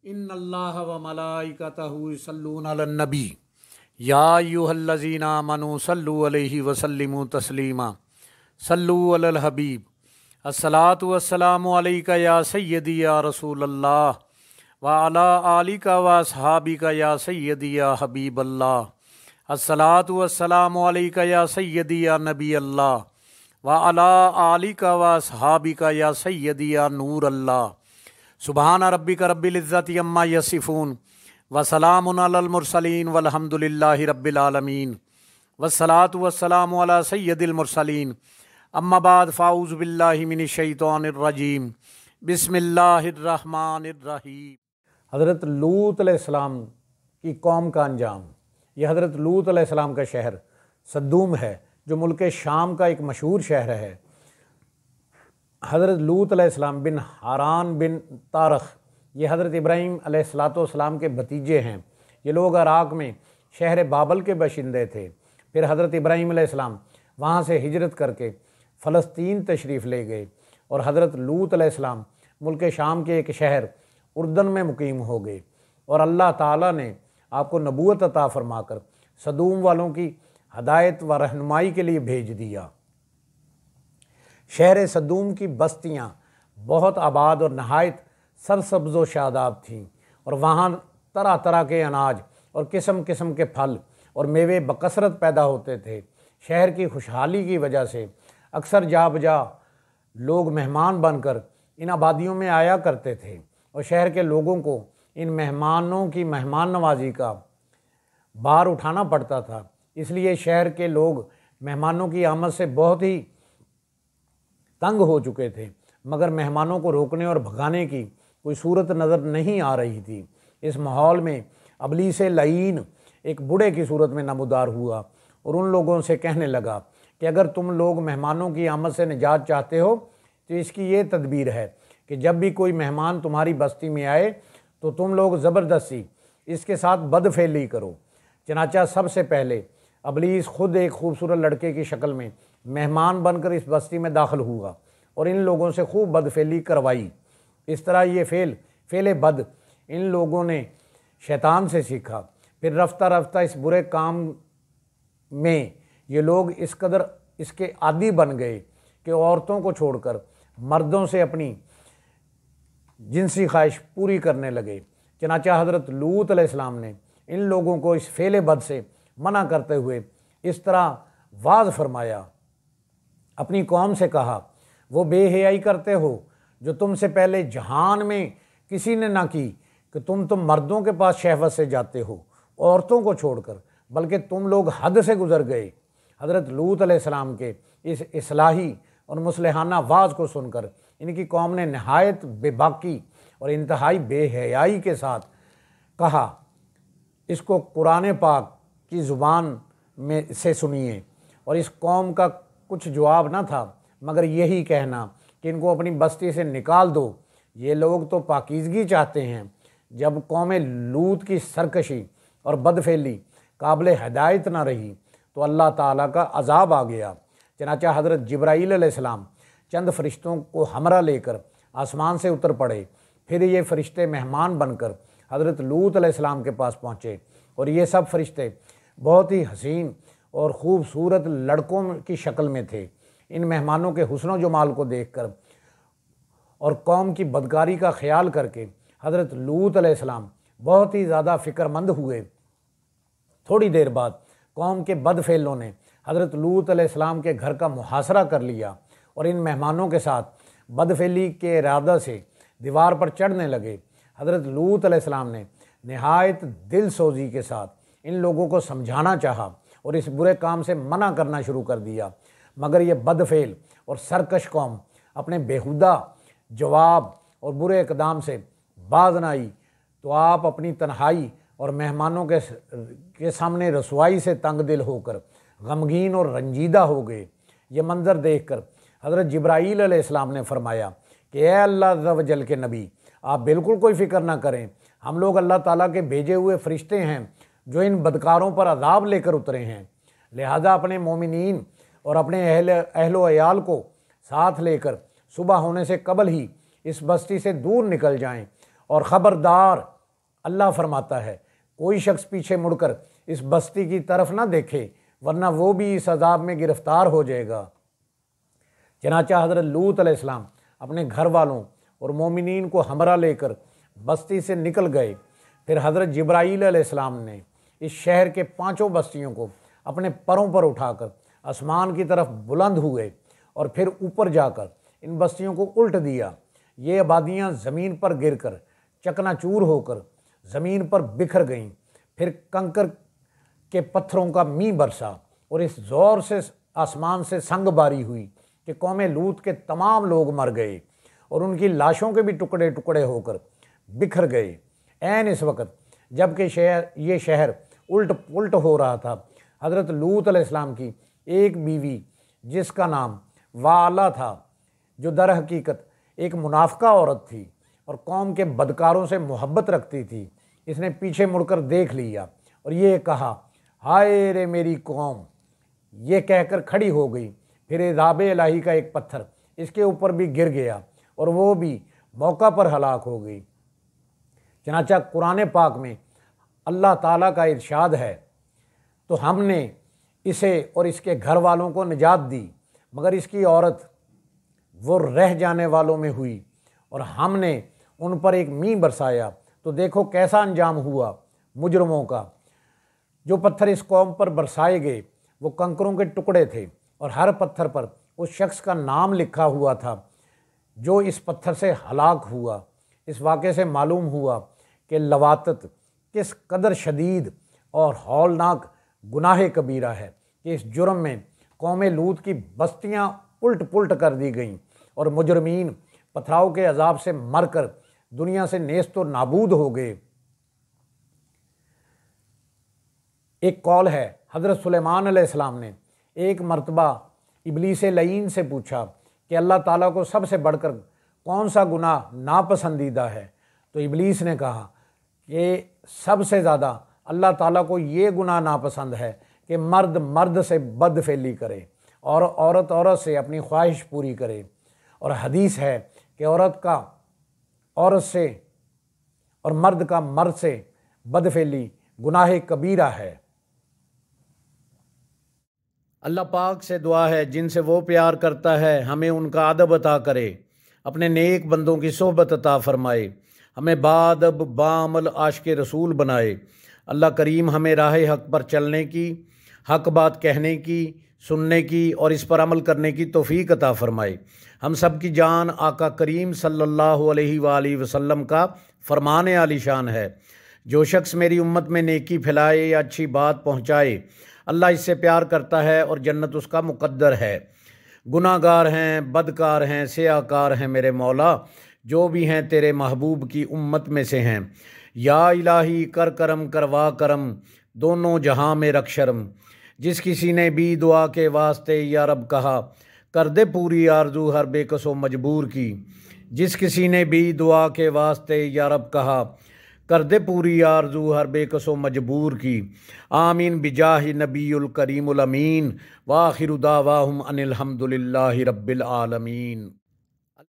ان اللہ و ملائکتہ یصلون علی النبی یا ایھا الذین آمنوا صلوا علیہ وسلموا تسلیما صلو علی الحبیب الصلاۃ والسلام علیک یا سیدی یا رسول اللہ وعلی آلک و اصحابک یا سیدی یا حبیب اللہ الصلاۃ والسلام علیک یا سیدی یا نبی اللہ وعلی آلک و اصحابک یا سیدی یا نور اللہ سبحان ربک رب العزت عما یصفون وسلام علی المرسلین والحمد للہ رب العالمین والصلاۃ والسلام علی سید المرسلین اما بعد فاعوذ باللہ من الشیطان الرجیم بسم اللہ الرحمن الرحیم۔ حضرت لوط علیہ السلام کی قوم کا انجام۔ یہ حضرت لوط علیہ السلام کا شہر صدوم ہے جو ملک شام کا ایک مشہور شہر ہے۔ حضرت لوط علیہ السلام بن حاران بن طارخ یہ حضرت ابراہیم علیہ السلام کے بھتیجے ہیں۔ یہ لوگ عراق میں شہر بابل کے باشندے تھے۔ پھر حضرت ابراہیم علیہ السلام وہاں سے ہجرت کر کے فلسطین تشریف لے گئے اور حضرت لوط علیہ السلام ملک شام کے ایک شہر اردن میں مقیم ہو گئے، اور اللہ تعالیٰ نے آپ کو نبوت عطا فرما کر صدوم والوں کی ہدایت و رہنمائی کے لیے بھیج دیا۔ شہر صدوم کی بستیاں بہت آباد اور نہایت سرسبز و شاداب تھیں، اور وہاں طرح طرح کے اناج اور قسم قسم کے پھل اور میوے بکثرت پیدا ہوتے تھے۔ شہر کی خوشحالی کی وجہ سے اکثر جا بجا لوگ مہمان بن کر ان آبادیوں میں آیا کرتے تھے، اور شہر کے لوگوں کو ان مہمانوں کی مہمان نوازی کا بار اٹھانا پڑتا تھا۔ اس لیے شہر کے لوگ مہمانوں کی آمد سے بہت ہی تنگ ہو چکے تھے، مگر مہمانوں کو روکنے اور بھگانے کی کوئی صورت نظر نہیں آ رہی تھی۔ اس ماحول میں ابلیس لعین ایک بوڑھے کی صورت میں نمودار ہوا اور ان لوگوں سے کہنے لگا کہ اگر تم لوگ مہمانوں کی آمد سے نجات چاہتے ہو تو اس کی یہ تدبیر ہے کہ جب بھی کوئی مہمان تمہاری بستی میں آئے تو تم لوگ زبردستی اس کے ساتھ بدفعلی کرو۔ چنانچہ سب سے پہلے ابلیس خود ایک خوبصورت لڑکے کی شکل میں مہمان بن کر اس بستی میں داخل ہوا اور ان لوگوں سے خوب بدفعلی کروائی۔ اس طرح یہ فعل بد ان لوگوں نے شیطان سے سیکھا۔ پھر رفتہ رفتہ اس برے کام میں یہ لوگ اس قدر اس کے عادی بن گئے کہ عورتوں کو چھوڑ کر مردوں سے اپنی جنسی خواہش پوری کرنے لگے۔ چنانچہ حضرت لوط علیہ السلام نے ان لوگوں کو اس فعل بد سے منع کرتے ہوئے اس طرح واعظ فرمایا، اپنی قوم سے کہا، وہ بے حیائی کرتے ہو جو تم سے پہلے جہان میں کسی نے نہ کی کہ تم مردوں کے پاس شہوت سے جاتے ہو عورتوں کو چھوڑ کر، بلکہ تم لوگ حد سے گزر گئے۔ حضرت لوط علیہ السلام کے اس اصلاحی اور مصلحانہ واعظ کو سن کر ان کی قوم نے نہایت بے باکی اور انتہائی بے حیائی کے ساتھ کہا، اس کو قرآن پاک کی زبان میں سے سنیے۔ اور اس قوم کا کچھ جواب نہ تھا مگر یہی کہنا کہ ان کو اپنی بستی سے نکال دو، یہ لوگ تو پاکیزگی چاہتے ہیں۔ جب قوم لوط کی سرکشی اور بدفعلی قابل ہدایت نہ رہی تو اللہ تعالیٰ کا عذاب آ گیا۔ چنانچہ حضرت جبرائیل علیہ السلام چند فرشتوں کو ہمراہ لے کر آسمان سے اتر پڑے۔ پھر یہ فرشتے مہمان بن کر حضرت لوط علیہ السلام کے پاس پہنچے، اور یہ سب فرشتے بہت ہی حسین اور خوبصورت لڑکوں کی شکل میں تھے۔ ان مہمانوں کے حسن و جمال کو دیکھ کر اور قوم کی بدکاری کا خیال کر کے حضرت لوط علیہ السلام بہت ہی زیادہ فکر مند ہوئے۔ تھوڑی دیر بعد قوم کے بد فعلوں نے حضرت لوط علیہ السلام کے گھر کا محاصرہ کر لیا اور ان مہمانوں کے ساتھ بدفعلی کے ارادہ سے دیوار پر چڑھنے لگے۔ حضرت لوط علیہ السلام نے نہایت دل سوزی کے ساتھ ان لوگوں کو سمجھانا چاہا اور اس برے کام سے منع کرنا شروع کر دیا، مگر یہ بدفعل اور سرکش قوم اپنے بیہودہ جواب اور برے اقدام سے باز نہ آئی تو آپ اپنی تنہائی اور مہمانوں کے سامنے رسوائی سے تنگ دل ہو کر غمگین اور رنجیدہ ہو گئے۔ یہ منظر دیکھ کر حضرت جبرائیل علیہ السلام نے فرمایا کہ اے اللہ عز و جل کے نبی، آپ بالکل کوئی فکر نہ کریں، ہم لوگ اللہ تعالیٰ کے بھیجے ہوئے فرشتے ہیں جو ان بدکاروں پر عذاب لے کر اترے ہیں، لہذا اپنے مومنین اور اپنے اہل و عیال کو ساتھ لے کر صبح ہونے سے قبل ہی اس بستی سے دور نکل جائیں اور خبردار، اللہ فرماتا ہے کوئی شخص پیچھے مڑ کر اس بستی کی طرف نہ دیکھے ورنہ وہ بھی اس عذاب میں گرفتار ہو جائے گا۔ چنانچہ حضرت لوط علیہ السلام اپنے گھر والوں اور مومنین کو ہمراہ لے کر بستی سے نکل گئے۔ پھر حضرت جبرائیل علیہ السلام نے اس شہر کے 5 بستیوں کو اپنے پروں پر اٹھا کر آسمان کی طرف بلند ہوئے اور پھر اوپر جا کر ان بستیوں کو الٹ دیا۔ یہ آبادیاں زمین پر گر کر چکنا چور ہو کر زمین پر بکھر گئیں۔ پھر کنکر کے پتھروں کا مینہ برسا اور اس زور سے آسمان سے سنگ باری ہوئی کہ قوم لوط کے تمام لوگ مر گئے اور ان کی لاشوں کے بھی ٹکڑے ٹکڑے ہو کر بکھر گئے۔ عین اس وقت جب کہ یہ شہر الٹ پلٹ ہو رہا تھا، حضرت لوط علیہ السلام کی ایک بیوی جس کا نام والا تھا، جو در حقیقت ایک منافقہ عورت تھی اور قوم کے بدکاروں سے محبت رکھتی تھی، اس نے پیچھے مڑ کر دیکھ لیا اور یہ کہا، ہائے رے میری قوم، یہ کہہ کر کھڑی ہو گئی۔ پھر عذاب الہی کا ایک پتھر اس کے اوپر بھی گر گیا اور وہ بھی موقع پر ہلاک ہو گئی۔ چنانچہ قرآن پاک میں اللہ تعالیٰ کا ارشاد ہے، تو ہم نے اسے اور اس کے گھر والوں کو نجات دی، مگر اس کی عورت وہ رہ جانے والوں میں ہوئی، اور ہم نے ان پر ایک مینہ برسایا، تو دیکھو کیسا انجام ہوا مجرموں کا۔ جو پتھر اس قوم پر برسائے گئے وہ کنکروں کے ٹکڑے تھے، اور ہر پتھر پر اس شخص کا نام لکھا ہوا تھا جو اس پتھر سے ہلاک ہوا۔ اس واقعے سے معلوم ہوا کہ لواطت کس قدر شدید اور ہولناک گناہ کبیرہ ہے کہ اس جرم میں قوم لوط کی بستیاں الٹ پلٹ کر دی گئیں اور مجرمین پتھراؤ کے عذاب سے مر کر دنیا سے نیست و نابود ہو گئے۔ ایک قول ہے، حضرت سلیمان علیہ السلام نے ایک مرتبہ ابلیس لعین سے پوچھا کہ اللہ تعالیٰ کو سب سے بڑھ کر کون سا گناہ ناپسندیدہ ہے؟ تو ابلیس نے کہا کہ سب سے زیادہ اللہ تعالیٰ کو یہ گناہ ناپسند ہے کہ مرد مرد سے بد فعلی کرے اور عورت عورت سے اپنی خواہش پوری کرے، اور حدیث ہے کہ عورت کا عورت سے اور مرد کا مرد سے بد فعلی گناہ کبیرہ ہے۔ اللہ پاک سے دعا ہے جن سے وہ پیار کرتا ہے ہمیں ان کا ادب عطا کرے، اپنے نیک بندوں کی صحبت عطا فرمائے، ہمیں باادب بعمل عاشق رسول بنائے۔ اللہ کریم ہمیں راہ حق پر چلنے کی، حق بات کہنے کی، سننے کی اور اس پر عمل کرنے کی توفیق عطا فرمائے۔ ہم سب کی جان آقا کریم صلی اللہ علیہ وآلہ وسلم کا فرمان عالی شان ہے، جو شخص میری امت میں نیکی پھیلائے یا اچھی بات پہنچائے، اللہ اس سے پیار کرتا ہے اور جنت اس کا مقدر ہے۔ گناہ گار ہیں، بدکار ہیں، سیاہ کار ہیں میرے مولا، جو بھی ہیں تیرے محبوب کی امت میں سے ہیں۔ یا الہی کر کرم کروا کرم، دونوں جہاں میں رکھ شرم۔ جس کسی نے بھی دعا کے واسطے یا رب کہا، کر دے پوری آرزو ہر بے کس و مجبور کی۔ جس کسی نے بھی دعا کے واسطے یا رب کہا، کر دے پوری آرزو ہر بے کس و مجبور کی۔ آمین بجاہ نبی الکریم الامین، وآخر دعواہم ان الحمد للہ رب العالمین۔